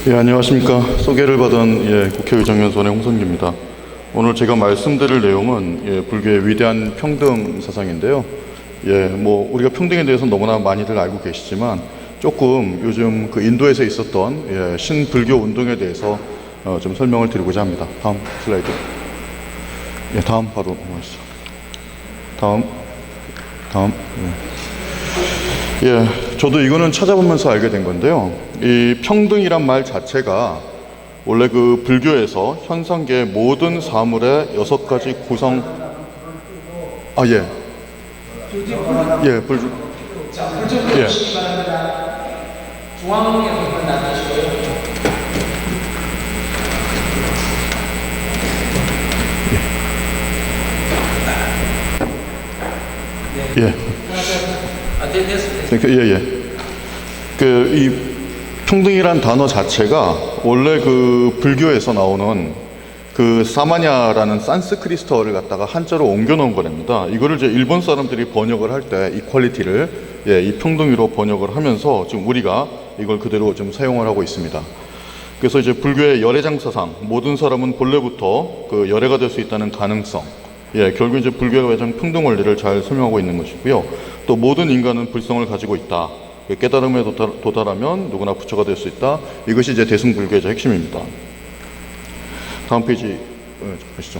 예, 안녕하십니까. 소개를 받은 국회의장 연수원의 홍성기입니다. 오늘 제가 말씀드릴 내용은 불교의 위대한 평등 사상인데요. 우리가 평등에 대해서 너무나 많이들 알고 계시지만 조금 요즘 그 인도에서 있었던 신불교 운동에 대해서 좀 설명을 드리고자 합니다. 다음 슬라이드. 다음 바로 넘어가시죠. 다음. 저도 이거는 찾아보면서 알게 된 건데요. 이 평등이란 말 자체가 원래 그 불교에서 현상계의 모든 사물의 6가지 구성. 불주. 중앙에서 나타나시고요. 이 평등이란 단어 자체가 원래 그 불교에서 나오는 그 사마냐라는 산스크리트어를 갖다가 한자로 옮겨 놓은 거랍니다. 이거를 이제 일본 사람들이 번역을 할 때 이퀄리티를 이 평등으로 번역을 하면서 지금 우리가 이걸 그대로 좀 사용을 하고 있습니다. 그래서 이제 불교의 열애장 사상, 모든 사람은 본래부터 그 열애가 될 수 있다는 가능성, 결국 이제 불교의 가장 평등 원리를 잘 설명하고 있는 것이고요. 또 모든 인간은 불성을 가지고 있다. 깨달음에 도달하면 누구나 부처가 될 수 있다. 이것이 이제 대승불교의 핵심입니다. 다음 페이지 보시죠.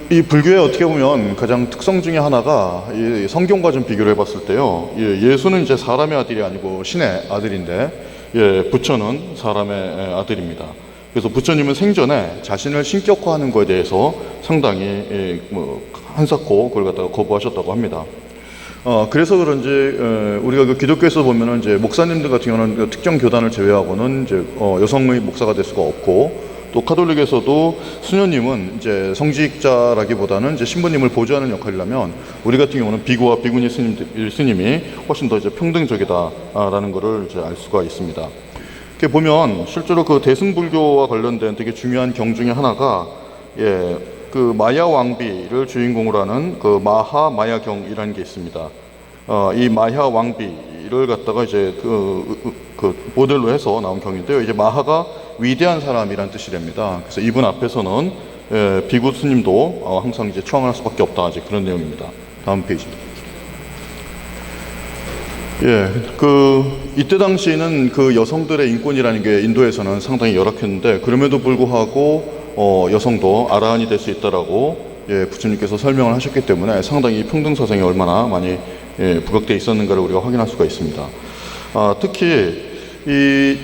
이 불교의 어떻게 보면 가장 특성 중에 하나가 이 성경과 좀 비교를 해봤을 때요. 예수는 이제 사람의 아들이 아니고 신의 아들인데, 부처는 사람의 아들입니다. 그래서 부처님은 생전에 자신을 신격화하는 것에 대해서 상당히 한사코 그걸 갖다가 거부하셨다고 합니다. 그래서 그런지 우리가 그 기독교에서 보면은 이제 목사님들 같은 경우는 그 특정 교단을 제외하고는 이제 여성의 목사가 될 수가 없고, 또 카톨릭에서도 수녀님은 이제 성직자라기보다는 이제 신부님을 보조하는 역할이라면, 우리 같은 경우는 비구와 비구니 스님이 훨씬 더 이제 평등적이다라는 것을 이제 알 수가 있습니다. 이렇게 보면 실제로 그 대승불교와 관련된 되게 중요한 경 중에 하나가 그 마야 왕비를 주인공으로 하는 그 마하 마야경이라는 게 있습니다. 이 마야 왕비를 갖다가 이제 그 모델로 해서 나온 경인데요. 이제 마하가 위대한 사람이란 뜻이랍니다. 그래서 이분 앞에서는 비구 스님도 항상 이제 추앙할 수밖에 없다. 이제 그런 내용입니다. 다음 페이지. 이때 당시에는 그 여성들의 인권이라는 게 인도에서는 상당히 열악했는데, 그럼에도 불구하고 여성도 아라한이 될 수 있다라고 부처님께서 설명을 하셨기 때문에 상당히 평등 사상이 얼마나 많이 부각되어 있었는가를 우리가 확인할 수가 있습니다. 특히 이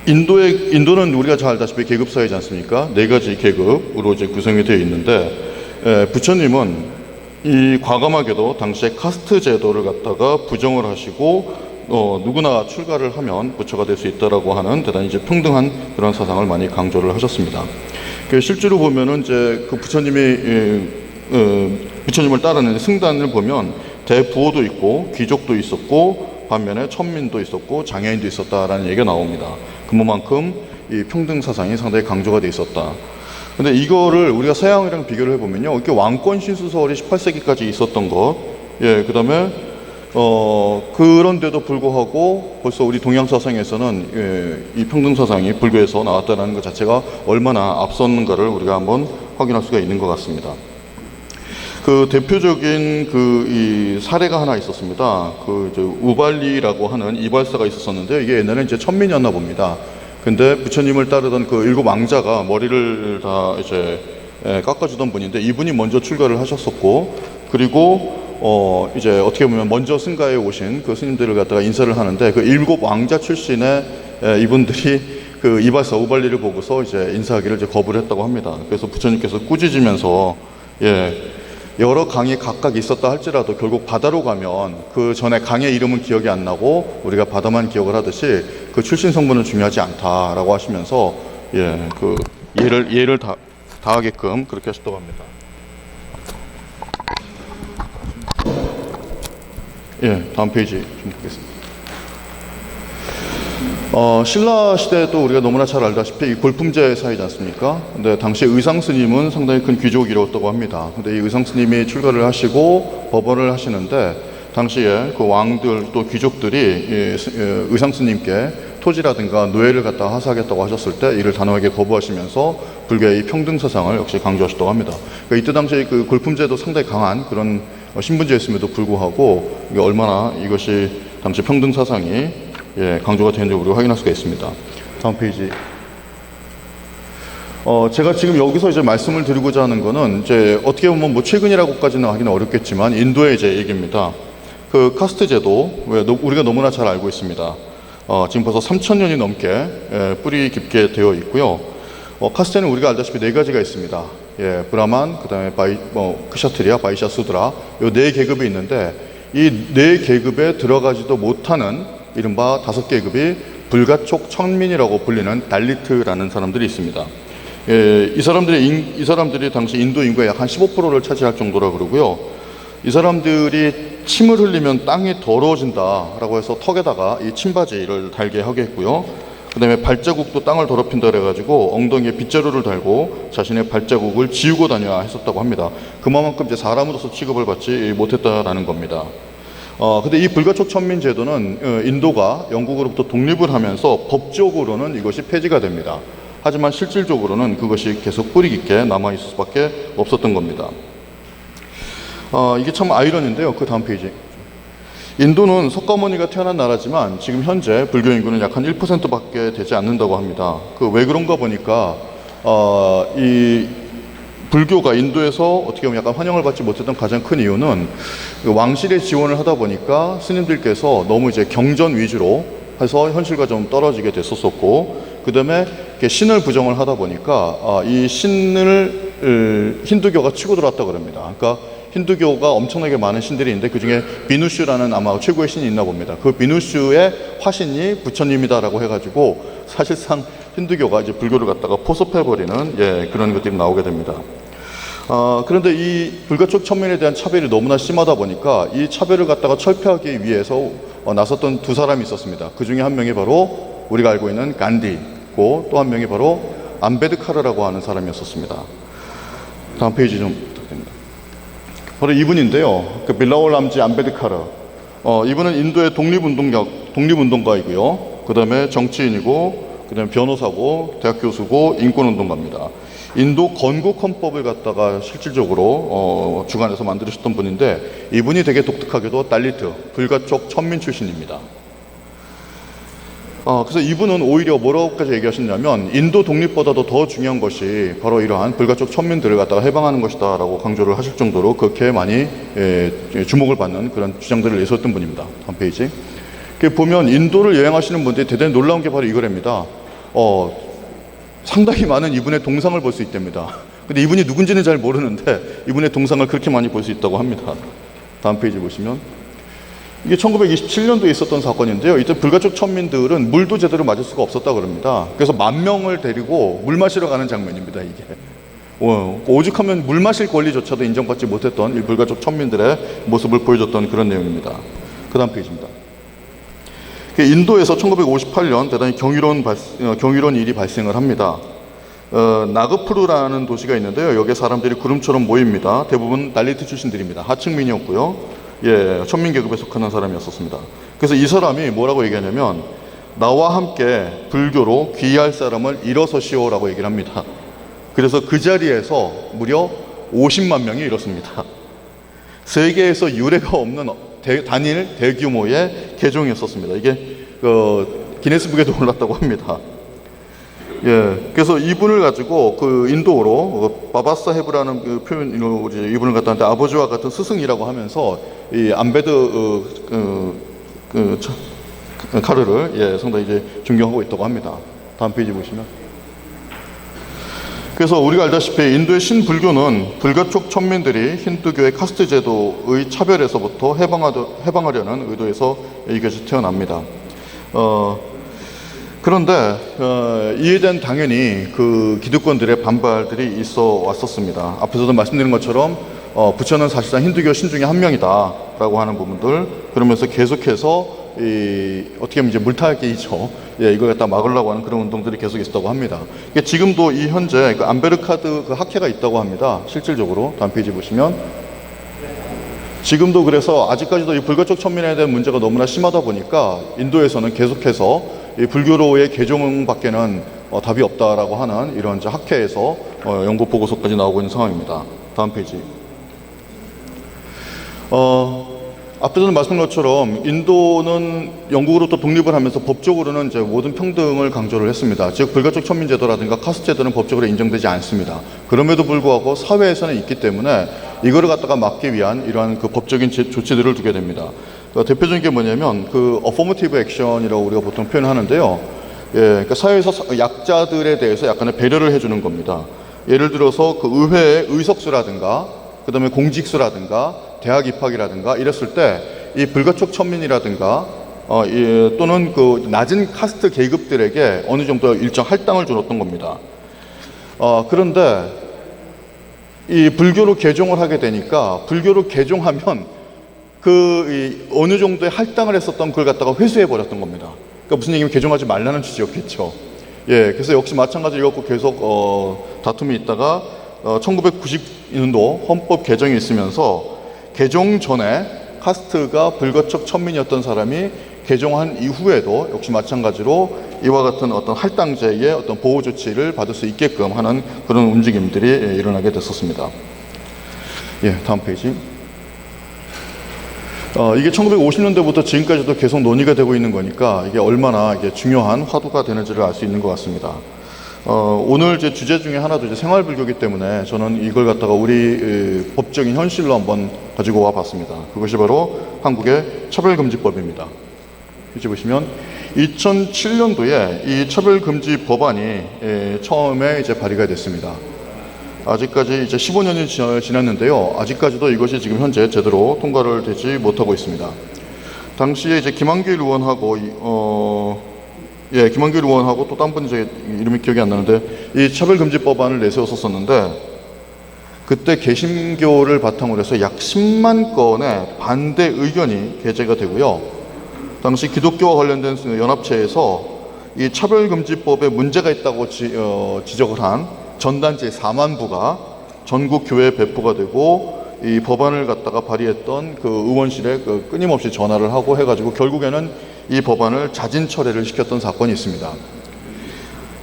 인도는 우리가 잘 알다시피 계급 사회지 않습니까? 4가지 계급으로 이제 구성이 되어 있는데, 부처님은 이 과감하게도 당시에 카스트 제도를 갖다가 부정을 하시고 누구나 출가를 하면 부처가 될 수 있다라고 하는 대단히 이제 평등한 그런 사상을 많이 강조를 하셨습니다. 실제로 보면은 이제 그 부처님을 따르는 승단을 보면 대부호도 있고 귀족도 있었고, 반면에 천민도 있었고 장애인도 있었다라는 얘기가 나옵니다. 그만큼 이 평등 사상이 상당히 강조가 돼 있었다. 근데 이거를 우리가 서양이랑 비교를 해보면요, 이렇게 왕권 신수설이 18세기까지 있었던 것, 그 다음에 그런데도 불구하고 벌써 우리 동양 사상에서는 이 평등 사상이 불교에서 나왔다는 것 자체가 얼마나 앞섰는가를 우리가 한번 확인할 수가 있는 것 같습니다. 그 대표적인 이 사례가 하나 있었습니다. 이제 우발리라고 하는 이발사가 있었는데, 이게 옛날에 이제 천민이었나 봅니다. 근데 부처님을 따르던 그 7 왕자가 머리를 다 이제 깎아주던 분인데, 이분이 먼저 출가를 하셨었고, 그리고 이제 어떻게 보면 먼저 승가에 오신 그 스님들을 갖다가 인사를 하는데, 그 7 왕자 출신의 이분들이 그 이발사 우발리를 보고서 이제 인사하기를 이제 거부를 했다고 합니다. 그래서 부처님께서 꾸짖으면서 여러 강이 각각 있었다 할지라도 결국 바다로 가면 그 전에 강의 이름은 기억이 안 나고 우리가 바다만 기억을 하듯이 그 출신 성분은 중요하지 않다라고 하시면서 그 예를 다하게끔 그렇게 하셨다고 합니다. 다음 페이지 좀 보겠습니다. 신라 시대도 우리가 너무나 잘 알다시피 이 골품제 사회지 않습니까? 근데 당시 의상 스님은 상당히 큰 귀족이었다고 합니다. 근데 이 의상 스님이 출가를 하시고 법원을 하시는데, 당시에 그 왕들 또 귀족들이 의상 스님께 토지라든가 노예를 갖다 하사하겠다고 하셨을 때 이를 단호하게 거부하시면서 불교의 이 평등 사상을 역시 강조하셨다고 합니다. 그러니까 이때 당시에 그 골품제도 상당히 강한 그런 신분제였음에도 불구하고 이게 얼마나 이것이 당시 평등 사상이 강조가 되는지 우리가 확인할 수가 있습니다. 다음 페이지. 제가 지금 여기서 이제 말씀을 드리고자 하는 거는 이제 어떻게 보면 뭐 최근이라고까지는 하기는 어렵겠지만 인도의 이제 얘기입니다. 그 카스트 제도 우리가 너무나 잘 알고 있습니다. 지금 벌써 3,000년이 넘게 뿌리 깊게 되어 있고요. 카스트는 우리가 알다시피 네 가지가 있습니다. 브라만, 그다음에 크샤트리아, 바이샤, 수드라 이 네 계급이 있는데 이 네 계급에 들어가지도 못하는 이른바 5계급이 불가촉 천민이라고 불리는 달리트라는 사람들이 있습니다. 이 사람들이 당시 인도 인구의 약 한 15%를 차지할 정도라 그러고요. 이 사람들이 침을 흘리면 땅이 더러워진다라고 해서 턱에다가 이 침바지를 달게 하게 했고요. 그 다음에 발자국도 땅을 더럽힌다 그래가지고 엉덩이에 빗자루를 달고 자신의 발자국을 지우고 다녀야 했었다고 합니다. 그만큼 이제 사람으로서 취급을 받지 못했다라는 겁니다. 근데 이 불가촉 천민 제도는 인도가 영국으로부터 독립을 하면서 법적으로는 이것이 폐지가 됩니다. 하지만 실질적으로는 그것이 계속 뿌리 깊게 남아있을 수밖에 없었던 겁니다. 이게 참 아이러니인데요. 그 다음 페이지. 인도는 석가모니가 태어난 나라지만 지금 현재 불교 인구는 약 한 1%밖에 되지 않는다고 합니다. 왜 그런가 보니까 이 불교가 인도에서 어떻게 보면 약간 환영을 받지 못했던 가장 큰 이유는 왕실의 지원을 하다 보니까 스님들께서 너무 이제 경전 위주로 해서 현실과 좀 떨어지게 됐었고, 그 다음에 신을 부정을 하다 보니까 이 신을 힌두교가 치고 들어왔다 그럽니다. 그러니까 힌두교가 엄청나게 많은 신들이 있는데 그 중에 비누슈라는 아마 최고의 신이 있나 봅니다. 그 비누슈의 화신이 부처님이다라고 해가지고 사실상 힌두교가 이제 불교를 갖다가 포섭해버리는 그런 것들이 나오게 됩니다. 그런데 이 불가촉 천민에 대한 차별이 너무나 심하다 보니까 이 차별을 갖다가 철폐하기 위해서 나섰던 두 사람이 있었습니다. 그 중에 한 명이 바로 우리가 알고 있는 간디고 또 한 명이 바로 암베드카르라고 하는 사람이었었습니다. 다음 페이지 좀 부탁드립니다. 바로 이분인데요. 그 빌라올 람지 암베드카르. 이분은 인도의 독립운동가이고요. 그 다음에 정치인이고, 그 다음에 변호사고, 대학 교수고, 인권운동가입니다. 인도 건국 헌법을 갖다가 실질적으로 주관해서 만들으셨던 분인데 이분이 되게 독특하게도 달리트, 불가촉 천민 출신입니다. 그래서 이분은 오히려 뭐라고까지 얘기하셨냐면 인도 독립보다도 더 중요한 것이 바로 이러한 불가촉 천민들을 갖다가 해방하는 것이다 라고 강조를 하실 정도로 그렇게 많이 주목을 받는 그런 주장들을 내세웠던 분입니다. 다음 페이지. 보면 인도를 여행하시는 분들이 대단히 놀라운 게 바로 이거랍니다. 상당히 많은 이분의 동상을 볼 수 있답니다. 근데 이분이 누군지는 잘 모르는데 이분의 동상을 그렇게 많이 볼 수 있다고 합니다. 다음 페이지 보시면 이게 1927년도에 있었던 사건인데요. 이때 불가촉 천민들은 물도 제대로 마실 수가 없었다 그럽니다. 그래서 10,000명을 데리고 물 마시러 가는 장면입니다. 이게 오죽하면 물 마실 권리조차도 인정받지 못했던 이 불가촉 천민들의 모습을 보여줬던 그런 내용입니다. 그 다음 페이지입니다. 인도에서 1958년 대단히 경이로운 일이 발생을 합니다. 나그푸르라는 도시가 있는데요. 여기에 사람들이 구름처럼 모입니다. 대부분 달리트 출신들입니다. 하층민이었고요. 천민 계급에 속하는 사람이었습니다. 그래서 이 사람이 뭐라고 얘기하냐면 나와 함께 불교로 귀의할 사람을 일어서시오라고 얘기를 합니다. 그래서 그 자리에서 무려 50만 명이 일었습니다. 세계에서 유례가 없는 단일 대규모의 개종이었습니다. 이게 기네스북에도 올랐다고 합니다. 그래서 이분을 가지고 그 인도어로 바바사헤브라는 그 표현으로 이분을 갖다 하는데 아버지와 같은 스승이라고 하면서 이 암베드 카르를 상당히 이제 존경하고 있다고 합니다. 다음 페이지 보시면. 그래서 우리가 알다시피 인도의 신불교는 불가촉 천민들이 힌두교의 카스트 제도의 차별에서부터 해방하려는 의도에서 이것이 태어납니다. 그런데 이에 대한 당연히 그 기득권들의 반발들이 있어 왔었습니다. 앞에서도 말씀드린 것처럼 부처는 사실상 힌두교 신 중에 한 명이다라고 하는 부분들, 그러면서 계속해서 어떻게 보면 이제 물타기죠. 이걸 갖다 막으려고 하는 그런 운동들이 계속 있었다고 합니다. 지금도 이 현재 그 암베르카드 그 학회가 있다고 합니다. 실질적으로 다음 페이지 보시면 지금도 그래서 아직까지도 이 불가촉 천민에 대한 문제가 너무나 심하다 보니까 인도에서는 계속해서 이 불교로의 개종밖에는 답이 없다라고 하는 이런 이제 학회에서 연구 보고서까지 나오고 있는 상황입니다. 다음 페이지. 앞에서는 말씀드린 것처럼 인도는 영국으로부터 독립을 하면서 법적으로는 이제 모든 평등을 강조를 했습니다. 즉 불가촉 천민제도라든가 카스트 제도는 법적으로 인정되지 않습니다. 그럼에도 불구하고 사회에서는 있기 때문에 이거를 갖다가 막기 위한 이러한 그 법적인 조치들을 두게 됩니다. 대표적인 게 뭐냐면 그 어포머티브 액션이라고 우리가 보통 표현하는데요. 예, 그러니까 사회에서 약자들에 대해서 약간의 배려를 해주는 겁니다. 예를 들어서 그 의회의 의석수라든가 그 다음에 공직수라든가 대학 입학이라든가 이랬을 때 이 불가촉 천민이라든가 또는 그 낮은 카스트 계급들에게 어느 정도 일정 할당을 주었던 겁니다. 그런데 이 불교로 개종을 하게 되니까 불교로 개종하면 어느 정도의 할당을 했었던 그걸 갖다가 회수해 버렸던 겁니다. 그러니까 무슨 얘기냐면 개종하지 말라는 취지였겠죠. 예, 그래서 역시 마찬가지로 이것고 계속 다툼이 있다가 1990년도 헌법 개정이 있으면서 개종 전에 카스트가 불가촉 천민이었던 사람이 개종한 이후에도 역시 마찬가지로 이와 같은 어떤 할당제의 어떤 보호 조치를 받을 수 있게끔 하는 그런 움직임들이 일어나게 됐었습니다. 예, 다음 페이지. 이게 1950년대부터 지금까지도 계속 논의가 되고 있는 거니까 이게 얼마나 이게 중요한 화두가 되는지를 알 수 있는 것 같습니다. 오늘 제 주제 중에 하나도 이제 생활불교이기 때문에 저는 이걸 갖다가 우리 법적인 현실로 한번 가지고 와 봤습니다. 그것이 바로 한국의 차별금지법입니다. 이제 보시면 2007년도에 이 차별금지 법안이 처음에 이제 발의가 됐습니다. 아직까지 이제 15년이 지났는데요. 아직까지도 이것이 지금 현재 제대로 통과를 되지 못하고 있습니다. 당시에 이제 김한길 의원하고 김한길 의원하고 또 딴 분이 제 이름이 기억이 안 나는데 이 차별금지법안을 내세웠었는데 그때 개신교를 바탕으로 해서 약 10만 건의 반대 의견이 게재가 되고요. 당시 기독교와 관련된 연합체에서 이 차별금지법에 문제가 있다고 지적을 한 전단지 4만 부가 전국 교회에 배포가 되고 이 법안을 갖다가 발의했던 그 의원실에 끊임없이 전화를 하고 해가지고 결국에는 이 법안을 자진 철회를 시켰던 사건이 있습니다.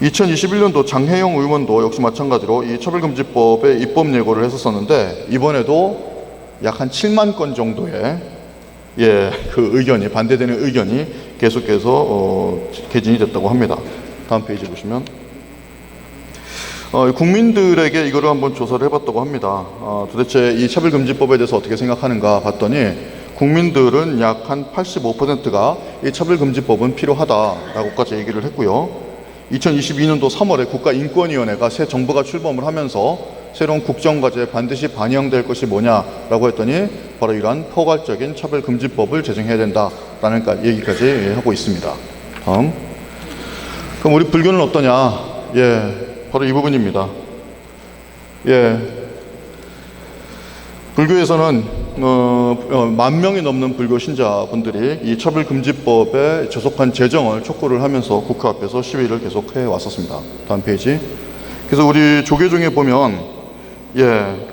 2021년도 장혜영 의원도 역시 마찬가지로 이 차별금지법에 입법 예고를 했었었는데 이번에도 약 한 7만 건 정도의 그 의견이 반대되는 의견이 계속해서 개진이 됐다고 합니다. 다음 페이지 보시면 국민들에게 이거를 한번 조사를 해봤다고 합니다. 도대체 이 차별금지법에 대해서 어떻게 생각하는가 봤더니 국민들은 약 한 85%가 이 차별금지법은 필요하다라고까지 얘기를 했고요. 2022년도 3월에 국가인권위원회가 새 정부가 출범을 하면서 새로운 국정과제에 반드시 반영될 것이 뭐냐라고 했더니 바로 이러한 포괄적인 차별금지법을 제정해야 된다라는 얘기까지 하고 있습니다. 다음. 그럼 우리 불교는 어떠냐? 바로 이 부분입니다. 불교에서는 10,000명이 넘는 불교 신자분들이 이 차별금지법에 저속한 제정을 촉구를 하면서 국회 앞에서 시위를 계속해 왔었습니다. 다음 페이지. 그래서 우리 조계종에 보면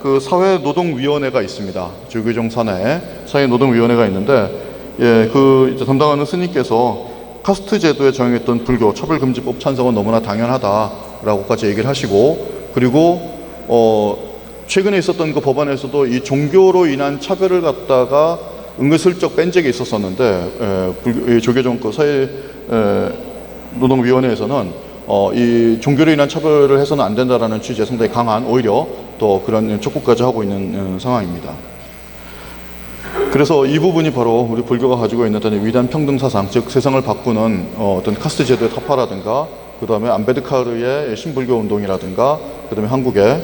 그 사회노동위원회가 있습니다. 조계종 산하에 사회노동위원회가 있는데 그 이제 담당하는 스님께서 카스트 제도에 정했던 불교 차별금지법 찬성은 너무나 당연하다라고까지 얘기를 하시고 그리고 최근에 있었던 그 법안에서도 이 종교로 인한 차별을 갖다가 은근슬쩍 뺀 적이 있었었는데 조계종 그 사회 노동위원회에서는 이 종교로 인한 차별을 해서는 안 된다라는 취지의 상당히 강한 오히려 또 그런 촉구까지 하고 있는 상황입니다. 그래서 이 부분이 바로 우리 불교가 가지고 있는 어떤 위대한 평등 사상, 즉 세상을 바꾸는 어떤 카스트 제도의 타파라든가 그 다음에 암베드카르의 신불교 운동이라든가 그 다음에 한국의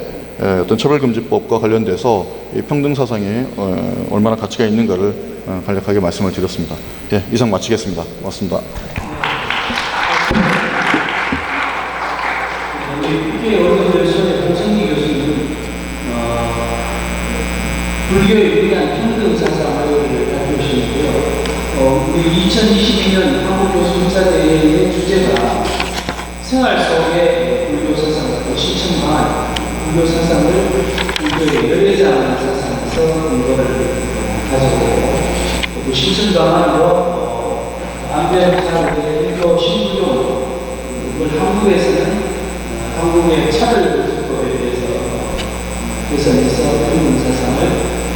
어떤 차별금지법과 관련돼서 이 평등 사상이 얼마나 가치가 있는가를 간략하게 말씀을 드렸습니다. 이상 마치겠습니다. 고맙습니다. 국회 어른들에서의 홍성기 교수님, 불교의 위대한 평등 사상을 발표하시는데요. 우리 2022년 한국교수인사대회의 주제가 생활 속의 불교 사상을 실천한 불교 사상을 불교의 열애자하는 사상에서 근거를 가져오고 또 신청 방안으로 안전사고의 일도 신부용 한국에서는 한국의 차별법에 대해서 개선해서 평등사상을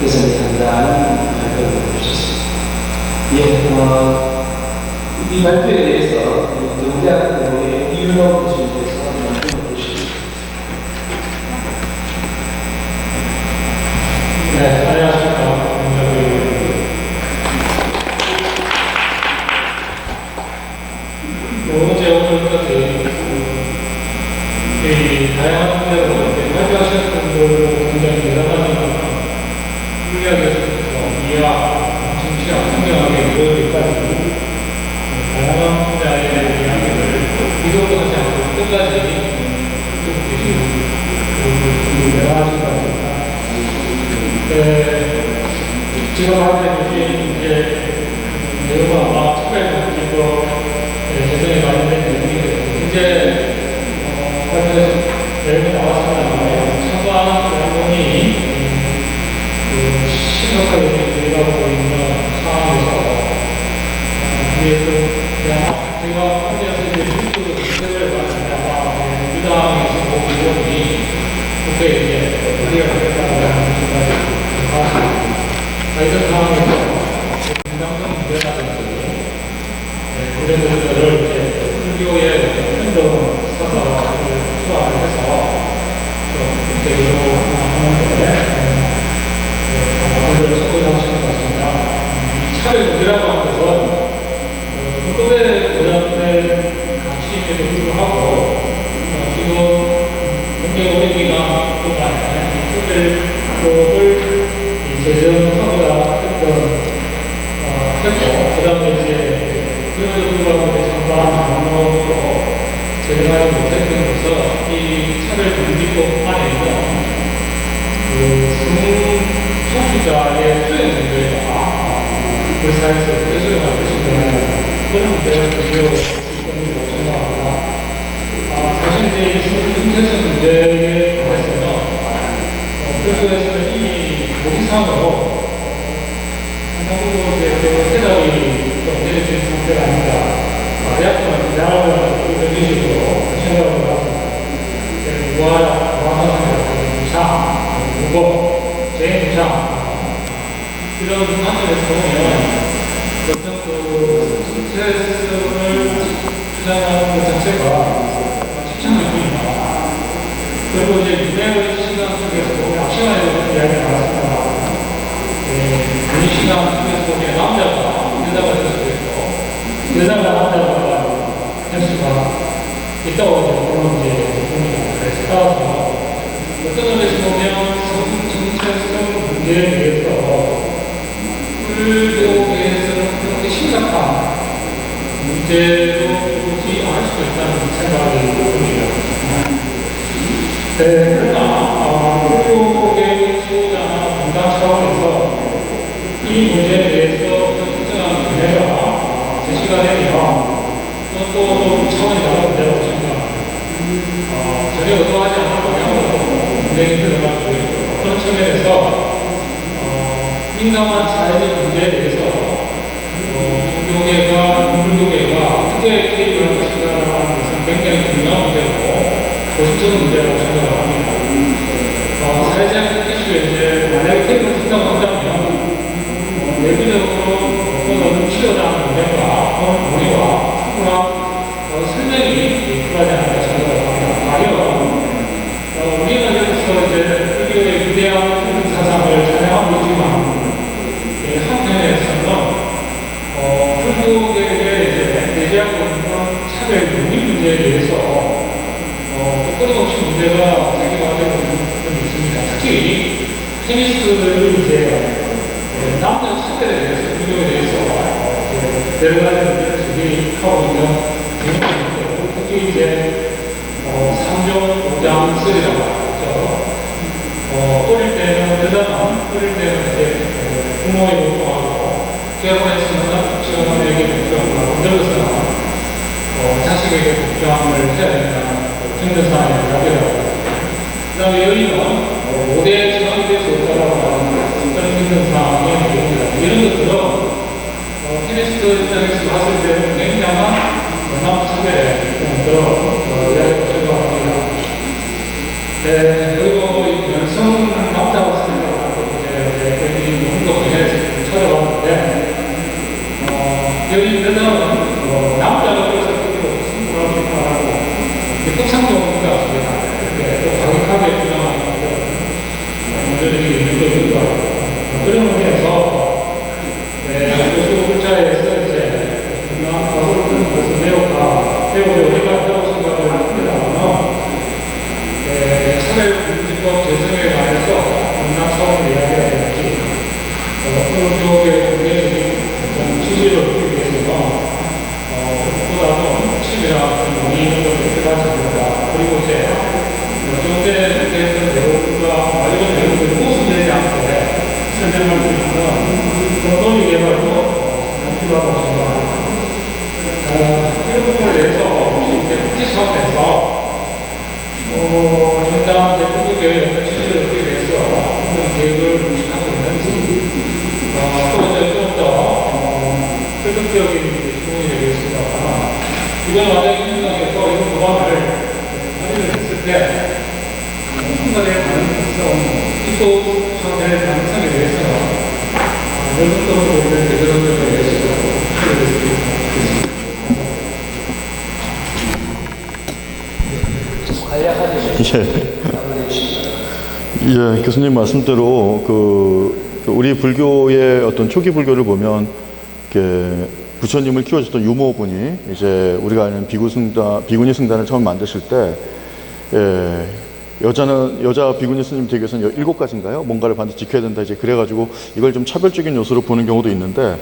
개선해야 한다는 발표를 주셨습니다. 이 발표에 대해서 경대학교의 이윤호 교수님께서 말씀을 주시겠습니다. 네, 안녕하십니까. 어제 오늘까지 다양한 분야로 발표하신 분들도 굉장히 대단하지만 물리학에서부터 이해와 정치학, 성경학에 이르기까지 다양한 분야의 이야기를 기도도 하지 않고 끝까지 듣고 계신 분들이 대단하신 것 같습니다. 지금 하는 이제 내용은 아마 특별히 재정에 관련된 내용이 이제 내용이 나왔습니다만 참관 양봉이 심각하게 들어가고 있는 상황에서 위에서 제가 혼자서 이제 실수로 대책을 봤는데 아마 유당에서 그 의원이 그때 이제 우리가 하겠다는 생각이 들었습니다. 이런 상황에서 민당성 문제라든지 이런 것들을 이제 불교의 행동 사상을 수학을 해서 이렇게 하는데 오늘 접근하시는 것 같습니다. 차별 문제라고 하는 것은 헌법에 보장된 가치임에도 불구하고 지금 굉장히 오랜 기간 동안에 특별법을 제정하고자 했던 했고 그 다음에 이제 그럼에도 불구하고 상관 방법으로 제정하지 못했던 것은 이 차별금지법 안에 있는 성소수자의 수용 문제가 우리 사회에서 어떻게 수용할 것인가 그런 문제가 굉장히 있다고 생각합니다. 사실 이제 성소수자 문제에 관해서는 교수에서는 이미 모의상으로 한국으로 해답이 좀 내려진 상태가 아닌가. 대학교는 대학원을 이런 식으로 생각을 합니다. 무상, 무법, 재무상 이런 관점에서 보면 어떤 그 스트레스를 주장하는 것 자체가 집착력입니다. 그리고 이제 유명의 시간 속에서 보면 시간에 이야기가 나왔습니다. 이 시간 속에서 보면 남자가 여자가 될 수도 있고 여자가 남자가 될 수가 있다고 그런 이제 봅니다. 그래서 따라서 어떤 점에서 보면 정체성 문제에 대해서 불교계에서는 그렇게 심각한 문제로 보지 않을 수도 있다는 생각이 듭니다. 그러나 불교계의 지도자나 분당 차원에서 이 문제에 대해서 특정한 견해가 제시가 되면 또 차원이 다른 문제라고 생각합니다. 전혀 의도하지 않은 방향으로 분쟁이 들어가고 있고 그런 측면에서 민감한 사회적 문제에 대해서 불교계가 어떻게 개입을 할 것인가라고 하는 것은 굉장히 중요한 문제고 고심스러운 문제라고 생각을 합니다. 사회적 이슈에 이제 만약에 개입을 한다면 내부적으로 어떤 치열한 문제가 그런 논의와 충분한 설명이 필요하지 않을까 생각을 합니다. 과연 우리는 여기서 이제 불교의 위대한 사상을 찬양하고 있지만 한편에서는 불교계에 이제 내재하고 있는 차별 용립 문제에 대해서 끊임없이 문제가 제기화되고 있는 부분이 있습니다. 특히 페미니스트들이 이제 남녀 차별에 대해서 불교에 대해서 여러 가지 문제를 제기하고 있는 내용인데 특히 이제 3종 5장설이라고 하죠. 어릴 때는 이제 부모의 복종하고 결혼했으면 시어머니에게 복종하고 늙었으면 자식에게 복종을 해야 된다는 정전사항이 이야기하고 그 다음에 여인은 5대 지방이 될 수 없다고 하는 그런 정전사항의 내용이다. 이런 것들은 키리스트 입장에서 봤을 때는 굉장한 연합 차별의 그런 이야기를 생각합니다. 그리고 이 연성을 맞다고 생각하고 이제 문도 그냥 찾아봤는데 여기 여자는 남자가 그래서 승부를 생각하고 특상적입니다. 이렇게 또 강력하게 주장하는 문제들이 있는 것인 것 그런 의미에서 교수 불자에서 이제 중요한 과거를 그래서 배우려고 해봤다고 생각을 합니다만 차별금지법 제정에 관해서 문학 사업을 이야기해야 되는지 어느 쪽의 공개적인 취지를 얻기 위해서는 보다도 칩이나 논의를 이렇게 된다. 그리고 이제 정제 대해서 내용과 관련 내용들이 모순되지 않게 설명할 수 있는 그런 논의 개발도 필요하다고 생각합니다. 이런 부분을 위해서 혹시 이제 국제 사업에서 현장 대국의 취지를 얻기 위해서 어떤 계획을 하고 있는지 또 이제 좀 더 설득적인 부분이 되겠습니다. 이번 와장 현장에서 이런 법안을 발의를 했을 때 한간의 가능성, 입법될 가능성에 대해서는 열성적으로 우리는 대표적으로 대해서 예, 교수님 말씀대로 우리 불교의 어떤 초기 불교를 보면 부처님을 키워줬던 유모분이 이제 우리가 아는 비구니 승단을 처음 만드실 때 여자 비구니 스님 되기 위해서는 7가지인가요? 뭔가를 반드시 지켜야 된다. 이제 그래가지고 이걸 좀 차별적인 요소로 보는 경우도 있는데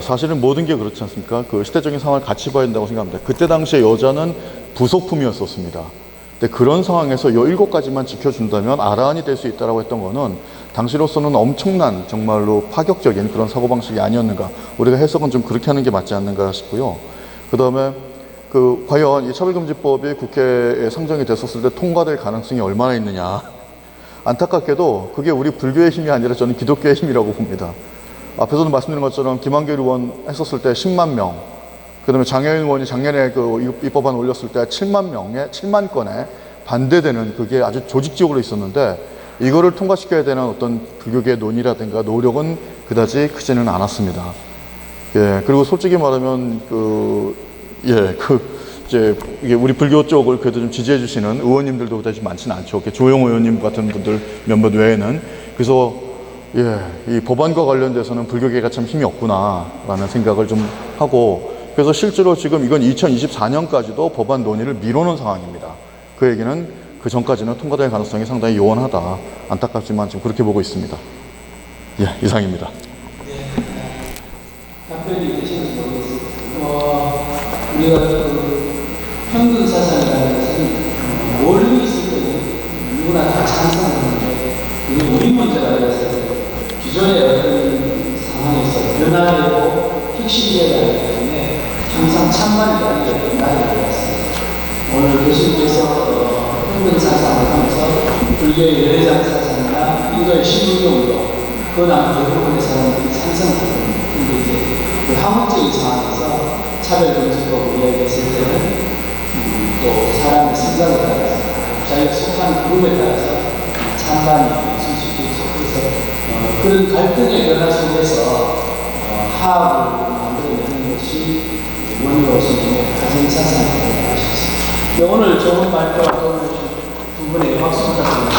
사실은 모든 게 그렇지 않습니까? 그 시대적인 상황을 같이 봐야 된다고 생각합니다. 그때 당시에 여자는 부속품이었었습니다. 근데 그런 상황에서 이 7가지만 지켜준다면 아라한이 될 수 있다라고 했던 거는 당시로서는 엄청난 정말로 파격적인 그런 사고방식이 아니었는가. 우리가 해석은 좀 그렇게 하는 게 맞지 않는가 싶고요. 그 다음에 과연 이 차별금지법이 국회에 상정이 됐었을 때 통과될 가능성이 얼마나 있느냐. 안타깝게도 그게 우리 불교의 힘이 아니라 저는 기독교의 힘이라고 봅니다. 앞에서도 말씀드린 것처럼 김한길 의원 했었을 때 10만 명, 그 다음에 장혜인 의원이 작년에 이 법안 올렸을 때 7만 건에 반대되는 그게 아주 조직적으로 있었는데 이거를 통과시켜야 되는 어떤 불교계의 논의라든가 노력은 그다지 크지는 않았습니다. 예, 그리고 솔직히 말하면 이제 이게 우리 불교 쪽을 그래도 좀 지지해 주시는 의원님들도 그다지 많지는 않죠. 조영 의원님 같은 분들 몇몇 외에는. 그래서 이 법안과 관련돼서는 불교계가 참 힘이 없구나라는 생각을 좀 하고, 그래서 실제로 지금 이건 2024년까지도 법안 논의를 미루는 상황입니다. 그 얘기는 그 전까지는 통과될 가능성이 상당히 요원하다. 안타깝지만 지금 그렇게 보고 있습니다. 예, 이상입니다. 답변이 되시는지 모르겠습니다. 우리가 평등 사상이라는 것은 모르고 있을 때는 누구나 다 찬성하는데 이게 우리 문제가 되어서 기존의 어떤 상황에서 변화되고 혁신되어야 하기 때문에 항상 찬반이 나뉘게 되었습니다. 오늘 교수님께서 평등 사상을 하면서 불교의 열애장 사상이나 인도의 신불교 운동, 그다음 대부분의 사람들이 찬성하거든요. 근데 이제 그 항목적인 상황에서 차별금지법을 이야기했을 때는 또 사람의 생각에 따라서 자기가 속한 그룹에 따라서 찬반이 있을 수도 있고, 그래서 그런 갈등의 변화 속에서 화합을 만들어내는 것이 원로로서의 가장 사상이라고 할 수 있습니다. 오늘 좋은 발표와 도움을 주신 두 분에게 박수 부탁드립니다.